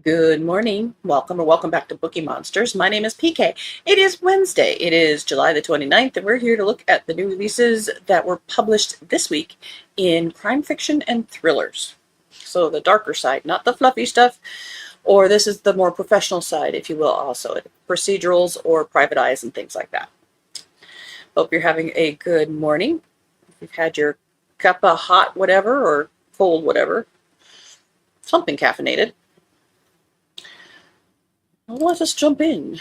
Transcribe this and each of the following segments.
Good morning. Welcome or welcome back to Bookeemonsters. My name is PK. It is Wednesday. It is July the 29th, and we're here to look at the new releases that were published this week in crime fiction and thrillers. So the darker side, not the fluffy stuff, or this is the more professional side, if you will, also. Procedurals or private eyes and things like that. Hope you're having a good morning. If you've had your cup of hot whatever or cold whatever, something caffeinated. Let us jump in.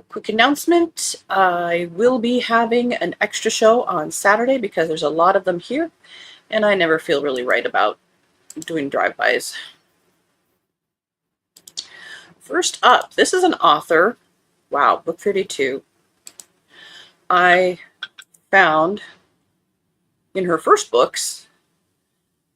Quick announcement, I will be having an extra show on Saturday because there's a lot of them here, and I never feel really right about doing drive-bys. First up, this is an author, wow, book 32, I found in her first books.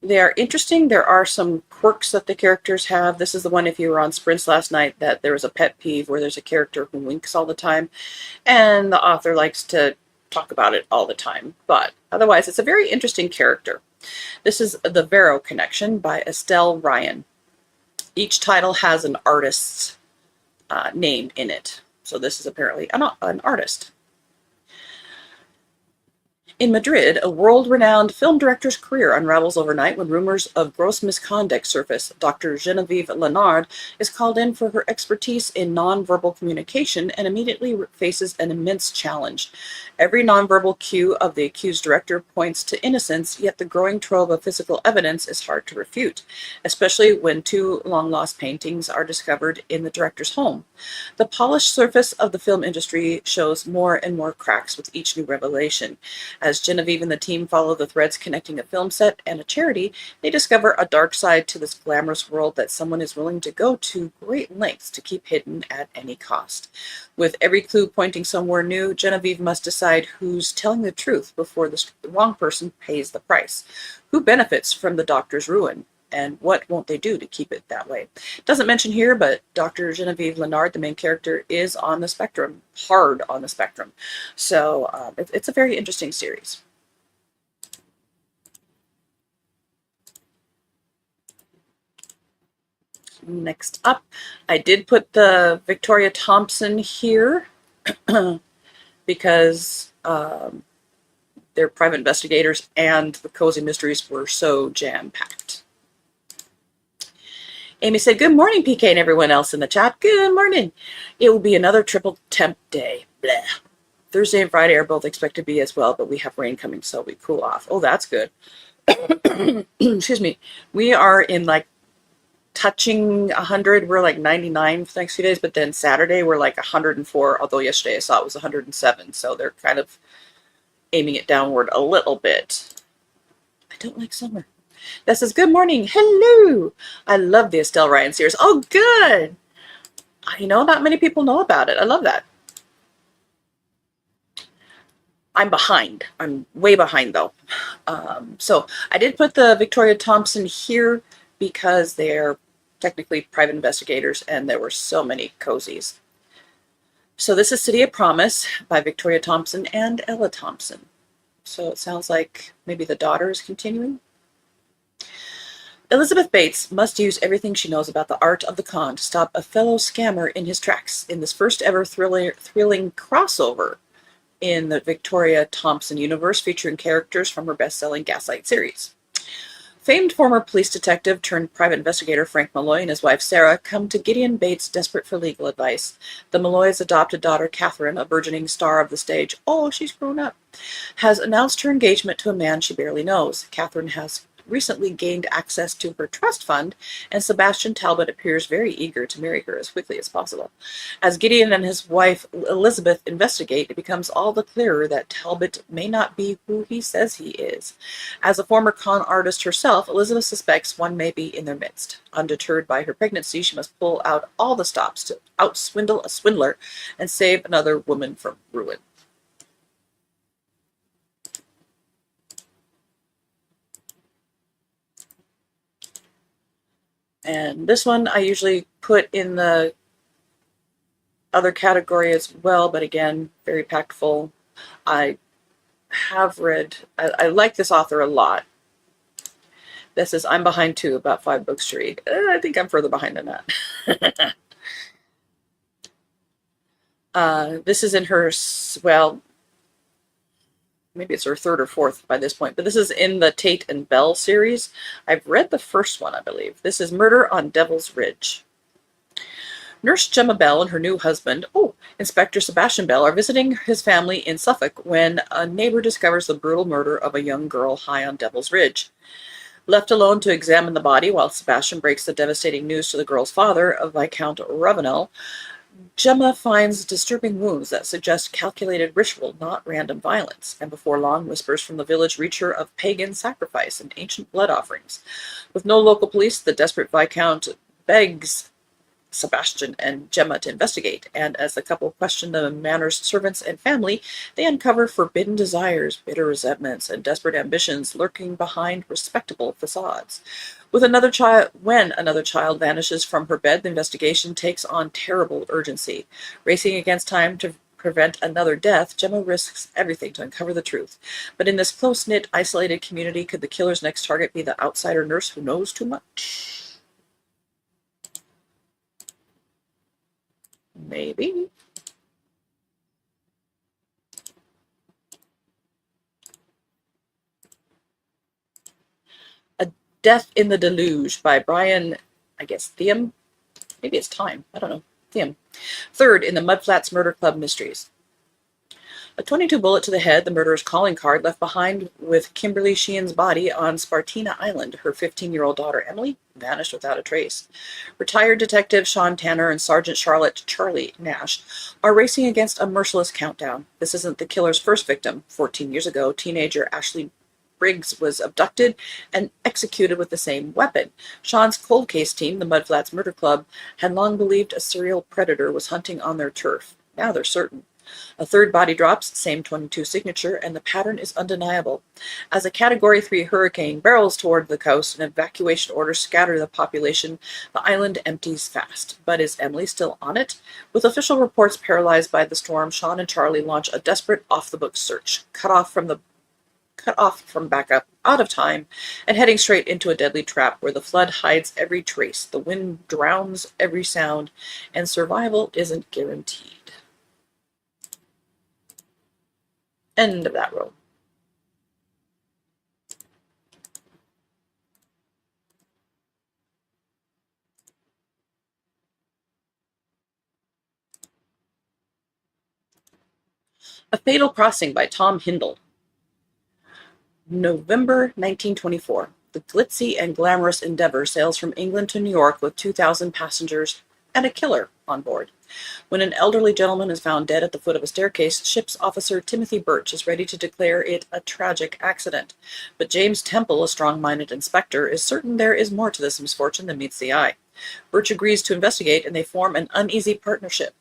They are interesting. There are some quirks that the characters have. This is the one, if you were on Sprints last night, that there was a pet peeve where there's a character who winks all the time, and the author likes to talk about it all the time. But otherwise, it's a very interesting character. This is The Vero Connection by Estelle Ryan. Each title has an artist's name in it. So this is apparently an artist. In Madrid, a world-renowned film director's career unravels overnight when rumors of gross misconduct surface. Dr. Genevieve Lenard is called in for her expertise in nonverbal communication and immediately faces an immense challenge. Every nonverbal cue of the accused director points to innocence, yet the growing trove of physical evidence is hard to refute, especially when two long-lost paintings are discovered in the director's home. The polished surface of the film industry shows more and more cracks with each new revelation. As Genevieve and the team follow the threads connecting a film set and a charity, they discover a dark side to this glamorous world that someone is willing to go to great lengths to keep hidden at any cost. With every clue pointing somewhere new, Genevieve must decide who's telling the truth before the wrong person pays the price. Who benefits from the doctor's ruin? And what won't they do to keep it that way? Doesn't mention here, but Dr. Genevieve Lenard, the main character, is on the spectrum, hard on the spectrum. So it's a very interesting series. Next up, I did put the Victoria Thompson here because they're private investigators and the cozy mysteries were so jam-packed. Amy said, good morning, PK and everyone else in the chat. Good morning. It will be another triple temp day. Blah. Thursday and Friday are both expected to be as well, but we have rain coming, so we cool off. Oh, that's good. Excuse me. We are in like touching 100. We're like 99 for the next few days, but then Saturday we're like 104, although yesterday I saw it was 107, so they're kind of aiming it downward a little bit. I don't like summer. That says, good morning. Hello. I love the Estelle Ryan series. Oh, good. You know, not many people know about it. I love that. I'm behind. I'm way behind, though. So I did put the Victoria Thompson here because they're technically private investigators, and there were so many cozies. So this is City of Promise by Victoria Thompson and Ella Thompson. So it sounds like maybe the daughter is continuing. Elizabeth Bates must use everything she knows about the art of the con to stop a fellow scammer in his tracks in this first ever thrilling crossover in the Victoria Thompson universe, featuring characters from her best-selling Gaslight series. Famed former police detective turned private investigator Frank Malloy and his wife Sarah come to Gideon Bates desperate for legal advice. The Malloys' adopted daughter Catherine, a burgeoning star of the stage, oh, she's grown up, has announced her engagement to a man she barely knows. Catherine has recently gained access to her trust fund, and Sebastian Talbot appears very eager to marry her as quickly as possible. As Gideon and his wife Elizabeth investigate, it becomes all the clearer that Talbot may not be who he says he is. As a former con artist herself, Elizabeth suspects one may be in their midst. Undeterred by her pregnancy, she must pull out all the stops to outswindle a swindler and save another woman from ruin. And this one I usually put in the other category as well, but again, very packed full. I have read, I like this author a lot. This is I'm behind too, about 5 books to read. I think I'm further behind than that. This is in her, well, maybe it's her 3rd or 4th by this point, but this is in the Tate and Bell series. I've read the first one, I believe. This is Murder on Devil's Ridge. Nurse Gemma Bell and her new husband, Inspector Sebastian Bell, are visiting his family in Suffolk when a neighbor discovers the brutal murder of a young girl high on Devil's Ridge. Left alone to examine the body while Sebastian breaks the devastating news to the girl's father, Viscount Ravenel, Gemma finds disturbing wounds that suggest calculated ritual, not random violence, and before long whispers from the village reach her of pagan sacrifice and ancient blood offerings. With no local police, the desperate Viscount begs Sebastian and Gemma to investigate, and as the couple question the manor's servants and family, they uncover forbidden desires, bitter resentments, and desperate ambitions lurking behind respectable facades. When another child vanishes from her bed, the investigation takes on terrible urgency. Racing against time to prevent another death, Gemma risks everything to uncover the truth. But in this close-knit, isolated community, could the killer's next target be the outsider nurse who knows too much? Maybe. A Death in the Deluge by Brian, I guess, Thiam? Maybe it's Time. I don't know. Thiam. 3rd in the Mudflats Murder Club Mysteries. A 22 bullet to the head, the murderer's calling card left behind with Kimberly Sheehan's body on Spartina Island. Her 15-year-old daughter, Emily, vanished without a trace. Retired Detective Sean Tanner and Sergeant Charlotte Charlie Nash are racing against a merciless countdown. This isn't the killer's first victim. 14 years ago, teenager Ashley Briggs was abducted and executed with the same weapon. Sean's cold case team, the Mudflats Murder Club, had long believed a serial predator was hunting on their turf. Now they're certain. A 3rd body drops, same 22 signature, and the pattern is undeniable. As a Category 3 hurricane barrels toward the coast and evacuation orders scatter the population, the island empties fast. But is Emily still on it? With official reports paralyzed by the storm, Sean and Charlie launch a desperate off-the-book search, cut off from backup, out of time, and heading straight into a deadly trap where the flood hides every trace, the wind drowns every sound, and survival isn't guaranteed. End of that row. A Fatal Crossing by Tom Hindle. November 1924. The glitzy and glamorous Endeavour sails from England to New York with 2,000 passengers and a killer on board. When an elderly gentleman is found dead at the foot of a staircase, ship's officer Timothy Birch is ready to declare it a tragic accident. But James Temple, a strong-minded inspector, is certain there is more to this misfortune than meets the eye. Birch agrees to investigate, and they form an uneasy partnership,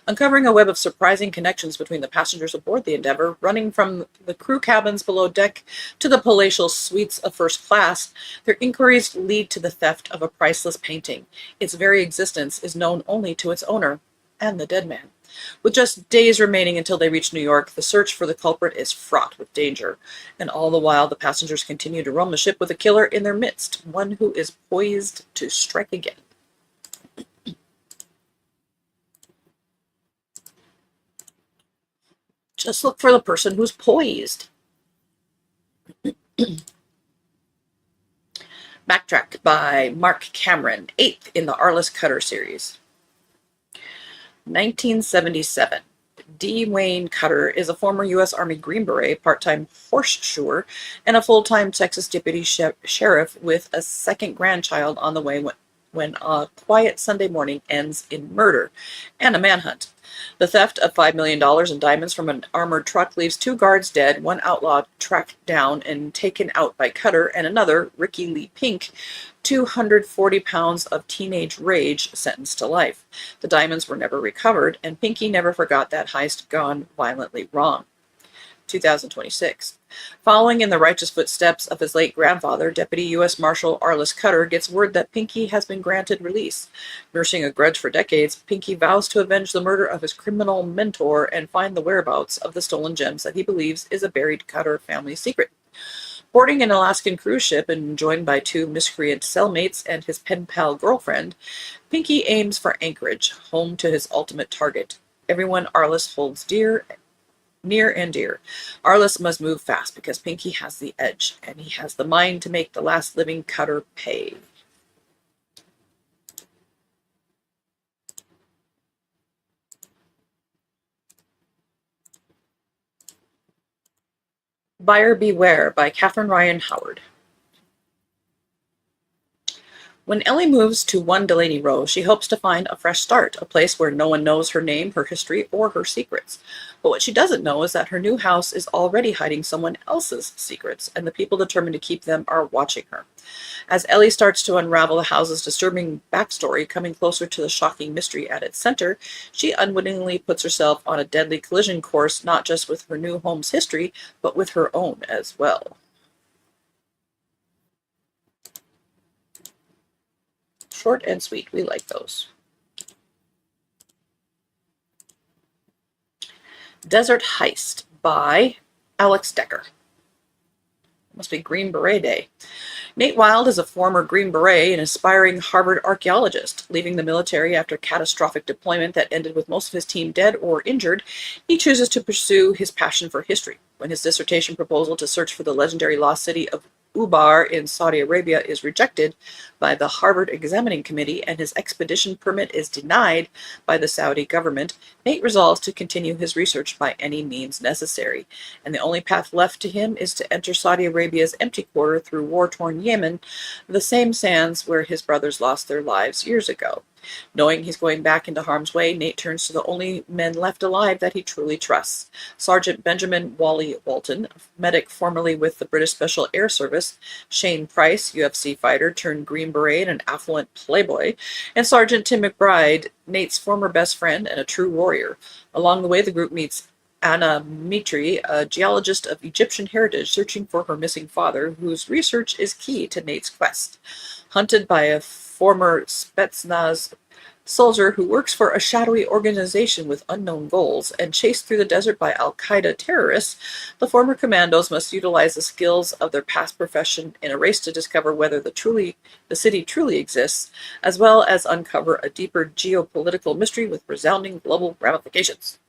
uncovering a web of surprising connections between the passengers aboard the Endeavour, running from the crew cabins below deck to the palatial suites of first class. Their inquiries lead to the theft of a priceless painting. Its very existence is known only to its owner and the dead man. With just days remaining until they reach New York, the search for the culprit is fraught with danger, and all the while the passengers continue to roam the ship with a killer in their midst, one who is poised to strike again. Just look for the person who's poised. Backtrack by Mark Cameron, 8th in the Arliss Cutter series. 1977. D. Wayne Cutter is a former U.S. Army Green Beret, part-time horseshoer, and a full-time Texas deputy sheriff with a second grandchild on the way when a quiet Sunday morning ends in murder and a manhunt. The theft of $5 million in diamonds from an armored truck leaves 2 guards dead, 1 outlaw tracked down and taken out by Cutter, and another, Ricky Lee Pink, 240 pounds of teenage rage, sentenced to life. The diamonds were never recovered, and Pinky never forgot that heist gone violently wrong. 2026. Following in the righteous footsteps of his late grandfather, Deputy U.S. Marshal Arliss Cutter gets word that Pinky has been granted release. Nursing a grudge for decades, Pinky vows to avenge the murder of his criminal mentor and find the whereabouts of the stolen gems that he believes is a buried Cutter family secret. Boarding an Alaskan cruise ship and joined by two miscreant cellmates and his pen pal girlfriend, Pinky aims for Anchorage, home to his ultimate target. Everyone Arliss holds near and dear. Arliss must move fast because Pinky has the edge, and he has the mind to make the last living cutter pay. Buyer Beware by Catherine Ryan Howard. When Ellie moves to 1 Delaney Row, she hopes to find a fresh start, a place where no one knows her name, her history, or her secrets. But what she doesn't know is that her new house is already hiding someone else's secrets, and the people determined to keep them are watching her. As Ellie starts to unravel the house's disturbing backstory, coming closer to the shocking mystery at its center, she unwittingly puts herself on a deadly collision course, not just with her new home's history, but with her own as well. Short and sweet. We like those. Desert Heist by Alex Decker. Must be Green Beret Day. Nate Wild is a former Green Beret and aspiring Harvard archaeologist. Leaving the military after catastrophic deployment that ended with most of his team dead or injured, he chooses to pursue his passion for history. When his dissertation proposal to search for the legendary lost city of Ubar in Saudi Arabia is rejected by the Harvard Examining Committee and his expedition permit is denied by the Saudi government, Nate resolves to continue his research by any means necessary, and the only path left to him is to enter Saudi Arabia's empty quarter through war-torn Yemen, the same sands where his brothers lost their lives years ago. Knowing he's going back into harm's way, Nate turns to the only men left alive that he truly trusts. Sergeant Benjamin Wally Walton, medic formerly with the British Special Air Service, Shane Price, UFC fighter turned Green Beret and an affluent playboy, and Sergeant Tim McBride, Nate's former best friend and a true warrior. Along the way, the group meets Anna Mitri, a geologist of Egyptian heritage searching for her missing father, whose research is key to Nate's quest. Hunted by a former Spetsnaz soldier who works for a shadowy organization with unknown goals, and chased through the desert by Al-Qaeda terrorists, the former commandos must utilize the skills of their past profession in a race to discover whether the city truly exists, as well as uncover a deeper geopolitical mystery with resounding global ramifications.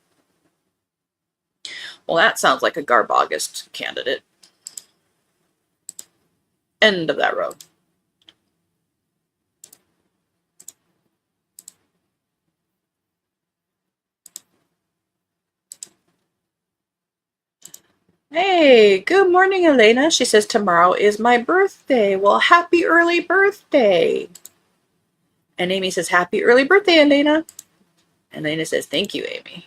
Well, that sounds like a Garbogist candidate. End of that road. Hey, good morning, Elena. She says, tomorrow is my birthday. Well, happy early birthday. And Amy says, happy early birthday, Elena. And Elena says, thank you, Amy.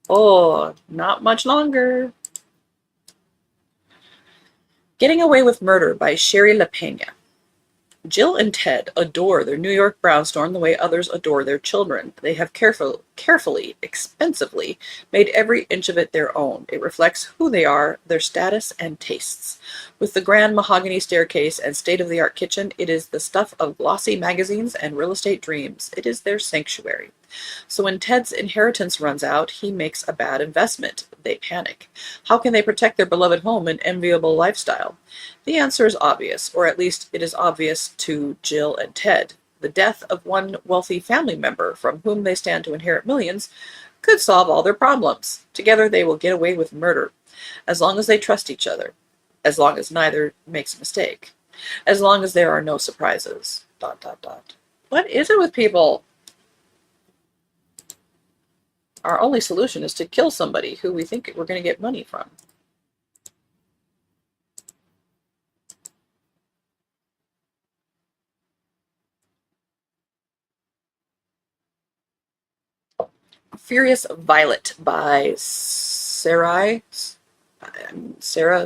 Oh, not much longer. Getting Away with Murder by Sherry LaPena. Jill and Ted adore their New York brownstone the way others adore their children. They have carefully, expensively made every inch of it their own. It reflects who they are, their status, and tastes. With the grand mahogany staircase and state-of-the-art kitchen, it is the stuff of glossy magazines and real estate dreams. It is their sanctuary. So when Ted's inheritance runs out, he makes a bad investment. They panic. How can they protect their beloved home and enviable lifestyle? The answer is obvious, or at least it is obvious to Jill and Ted. The death of one wealthy family member from whom they stand to inherit millions could solve all their problems. Together they will get away with murder, as long as they trust each other, as long as neither makes a mistake, as long as there are no surprises. ... What is it with people? Our only solution is to kill somebody who we think we're going to get money from. Furious Violet by Sarah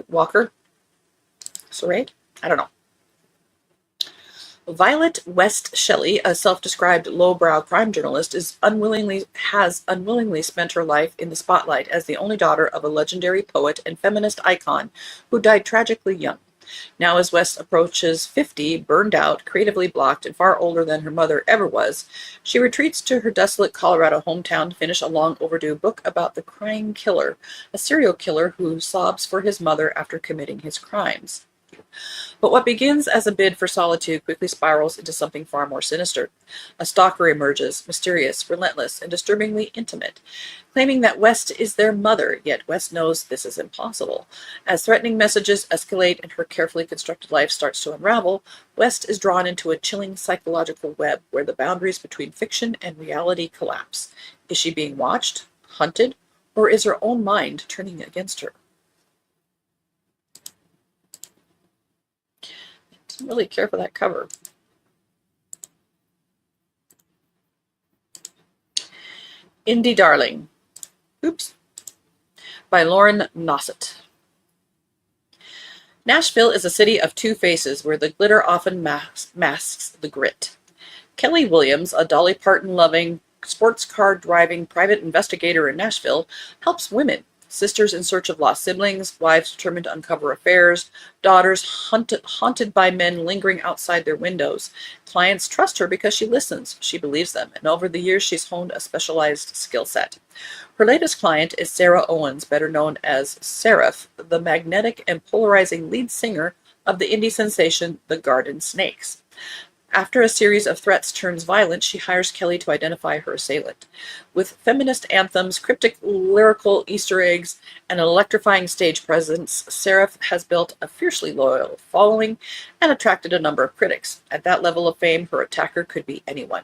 Walker. Sarai? I don't know. Violet West Shelley, a self-described lowbrow crime journalist, has unwillingly spent her life in the spotlight as the only daughter of a legendary poet and feminist icon who died tragically young. Now, as West approaches 50, burned out, creatively blocked, and far older than her mother ever was, she retreats to her desolate Colorado hometown to finish a long overdue book about the crying killer, a serial killer who sobs for his mother after committing his crimes. But what begins as a bid for solitude quickly spirals into something far more sinister. A stalker emerges, mysterious, relentless, and disturbingly intimate, claiming that West is their mother, yet West knows this is impossible. As threatening messages escalate and her carefully constructed life starts to unravel, West is drawn into a chilling psychological web where the boundaries between fiction and reality collapse. Is she being watched, hunted, or is her own mind turning against her? I didn't really care for that cover. Indie Darling. Oops. By Lauren Nossett. Nashville is a city of two faces where the glitter often masks the grit. Kelly Williams, a Dolly Parton-loving, sports car driving private investigator in Nashville, helps women, sisters in search of lost siblings, wives determined to uncover affairs, daughters haunted by men lingering outside their windows. Clients trust her because she listens, she believes them, and over the years she's honed a specialized skill set. Her latest client is Sarah Owens, better known as Seraph, the magnetic and polarizing lead singer of the indie sensation The Garden Snakes. After a series of threats turns violent, she hires Kelly to identify her assailant. With feminist anthems, cryptic lyrical Easter eggs, and an electrifying stage presence, Seraph has built a fiercely loyal following and attracted a number of critics. At that level of fame, her attacker could be anyone.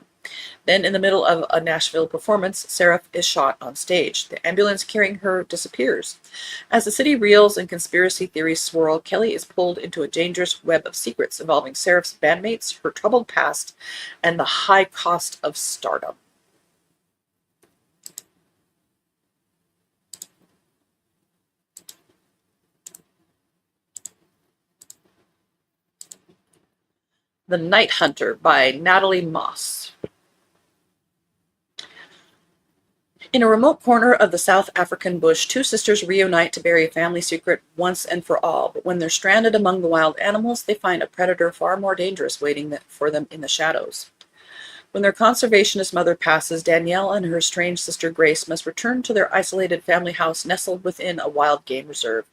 Then, in the middle of a Nashville performance, Seraph is shot on stage. The ambulance carrying her disappears. As the city reels and conspiracy theories swirl, Kelly is pulled into a dangerous web of secrets involving Seraph's bandmates, her troubled past, and the high cost of stardom. The Night Hunter by Natalie Moss. In a remote corner of the South African bush, two sisters reunite to bury a family secret once and for all. But when they're stranded among the wild animals, they find a predator far more dangerous waiting for them in the shadows. When their conservationist mother passes, Danielle and her estranged sister Grace must return to their isolated family house nestled within a wild game reserve.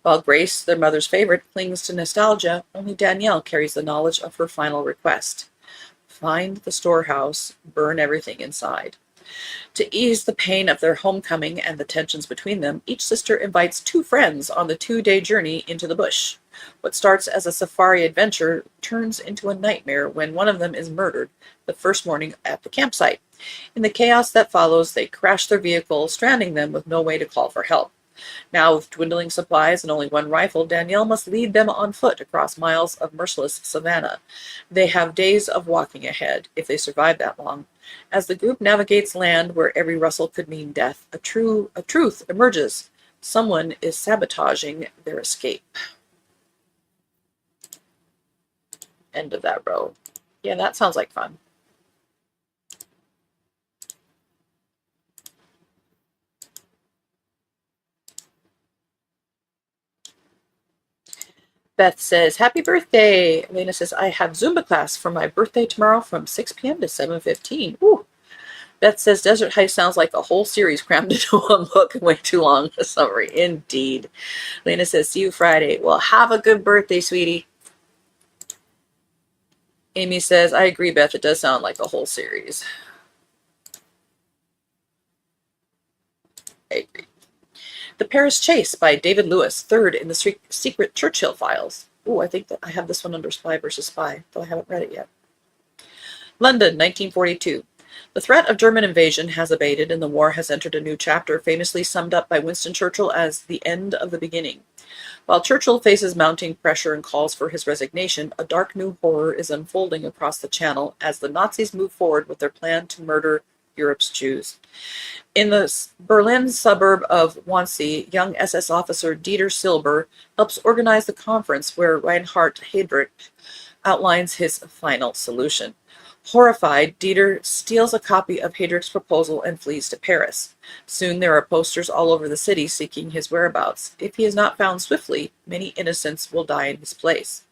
While Grace, their mother's favorite, clings to nostalgia, only Danielle carries the knowledge of her final request. Find the storehouse, burn everything inside. To ease the pain of their homecoming and the tensions between them, each sister invites two friends on the 2-day journey into the bush. What starts as a safari adventure turns into a nightmare when one of them is murdered the first morning at the campsite. In the chaos that follows, they crash their vehicle, stranding them with no way to call for help. Now, with dwindling supplies and only one rifle, Danielle must lead them on foot across miles of merciless savanna. They have days of walking ahead, if they survive that long. As the group navigates land where every rustle could mean death, a truth emerges. Someone is sabotaging their escape. End of that row. Yeah, that sounds like fun. Beth says, happy birthday. Elena says, I have Zumba class for my birthday tomorrow from 6 p.m. to 7:15. Ooh. Beth says, Desert Heist sounds like a whole series crammed into one book and way too long a summary. Indeed. Elena says, see you Friday. Well, have a good birthday, sweetie. Amy says, I agree, Beth. It does sound like a whole series. I agree. The Paris Chase by David Lewis, third in the Secret Churchill Files. Oh, I think that I have this one under Spy versus Spy, though I haven't read it yet. London, 1942. The threat of German invasion has abated and the war has entered a new chapter, famously summed up by Winston Churchill as the end of the beginning. While Churchill faces mounting pressure and calls for his resignation, a dark new horror is unfolding across the Channel as the Nazis move forward with their plan to murder Europe's Jews. In the Berlin suburb of Wannsee, young SS officer Dieter Silber helps organize the conference where Reinhard Heydrich outlines his final solution. Horrified, Dieter steals a copy of Heydrich's proposal and flees to Paris. Soon there are posters all over the city seeking his whereabouts. If he is not found swiftly, many innocents will die in his place.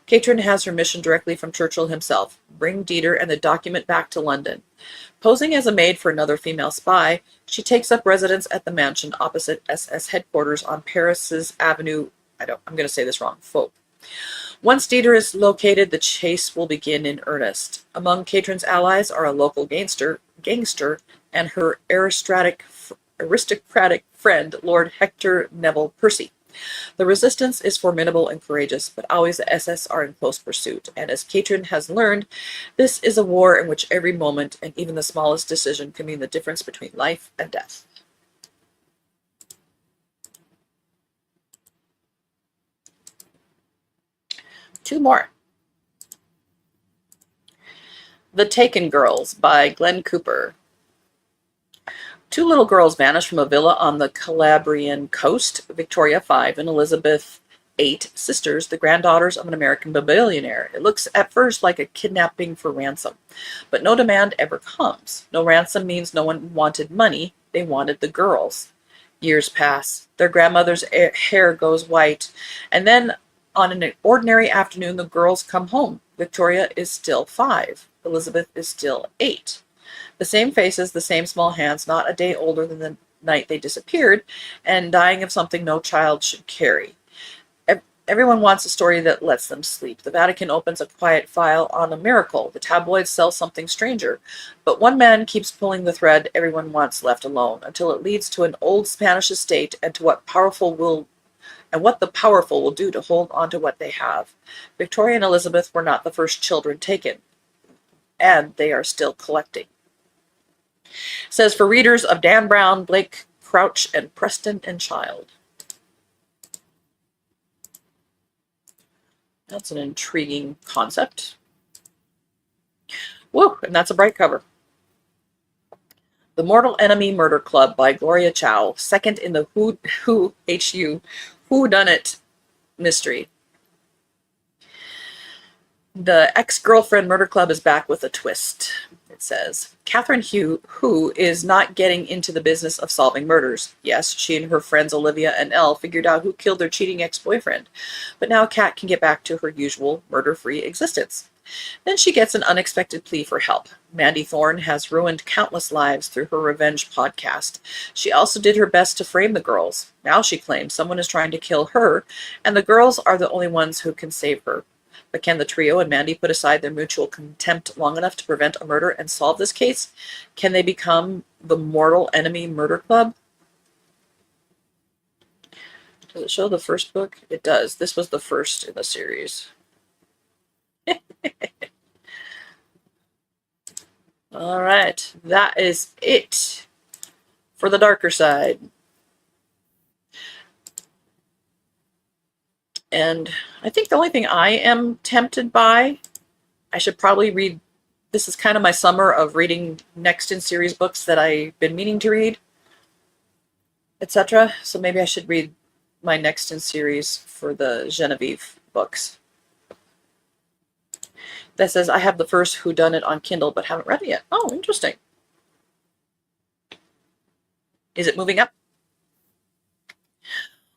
Katrin has her mission directly from Churchill himself. Bring Dieter and the document back to London. Posing as a maid for another female spy, she takes up residence at the mansion opposite SS headquarters on Paris's Avenue, I'm going to say this wrong, Faux. Once Dieter is located, the chase will begin in earnest. Among Katrin's allies are a local gangster, and her aristocratic friend, Lord Hector Neville Percy. The resistance is formidable and courageous, but always the SS are in close pursuit, and as Katrin has learned, this is a war in which every moment and even the smallest decision can mean the difference between life and death. Two more. The Taken Girls by Glenn Cooper. Two little girls vanish from a villa on the Calabrian coast, Victoria, 5, and Elizabeth, 8, sisters, the granddaughters of an American billionaire. It looks at first like a kidnapping for ransom, but no demand ever comes. No ransom means no one wanted money, they wanted the girls. Years pass, their grandmother's hair goes white, and then on an ordinary afternoon the girls come home. Victoria is still 5, Elizabeth is still 8. The same faces, the same small hands, not a day older than the night they disappeared, and dying of something no child should carry. Everyone wants a story that lets them sleep. The Vatican opens a quiet file on a miracle. The tabloids sell something stranger. But one man keeps pulling the thread everyone wants left alone, until it leads to an old Spanish estate and to what the powerful will do to hold on to what they have. Victoria and Elizabeth were not the first children taken, and they are still collecting. Says for readers of Dan Brown, Blake Crouch, and Preston and Child. That's an intriguing concept. Woo, and that's a bright cover. The Mortal Enemy Murder Club by Gloria Chow, second in the Whodunit mystery. The ex-girlfriend murder club is back with a twist. It says, Catherine Who is not getting into the business of solving murders. Yes, she and her friends Olivia and Elle figured out who killed their cheating ex-boyfriend. But now Kat can get back to her usual murder-free existence. Then she gets an unexpected plea for help. Mandy Thorne has ruined countless lives through her revenge podcast. She also did her best to frame the girls. Now she claims someone is trying to kill her, and the girls are the only ones who can save her. But can the trio and Mandy put aside their mutual contempt long enough to prevent a murder and solve this case? Can they become the Mortal Enemy Murder Club? Does it show the first book? It does. This was the first in the series. All right. That is it for the darker side. And I think the only thing I am tempted by, I should probably read, this is kind of my summer of reading next in series books that I've been meaning to read, etc. So maybe I should read my next in series for the Genevieve books. That says, I have the first Whodunit on Kindle, but haven't read it yet. Oh, interesting. Is it moving up?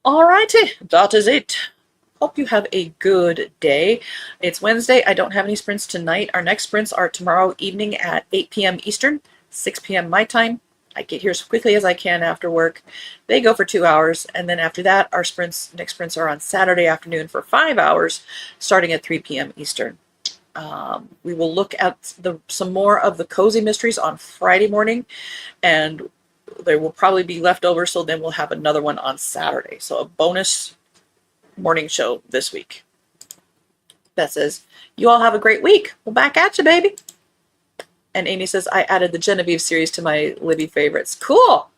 Alrighty, that is it. Hope you have a good day. It's Wednesday. I don't have any sprints tonight. Our next sprints are tomorrow evening at 8 p.m. Eastern, 6 p.m. my time. I get here as quickly as I can after work. They go for 2 hours, and then after that, our next sprints are on Saturday afternoon for 5 hours, starting at 3 p.m. Eastern. We will look at some more of the cozy mysteries on Friday morning, and there will probably be leftover, so then we'll have another one on Saturday. So a bonus morning show this week. That says, you all have a great week. We'll back at you, baby. And Amy says, I added the Genevieve series to my Libby favorites. Cool.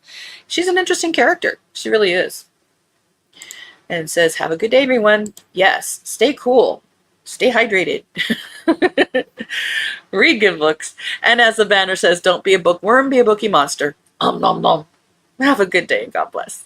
She's an interesting character. She really is. And says, have a good day, everyone. Yes, stay cool. Stay hydrated. Read good books. And as the banner says, don't be a bookworm, be a bookie monster. Nom nom. Have a good day. God bless.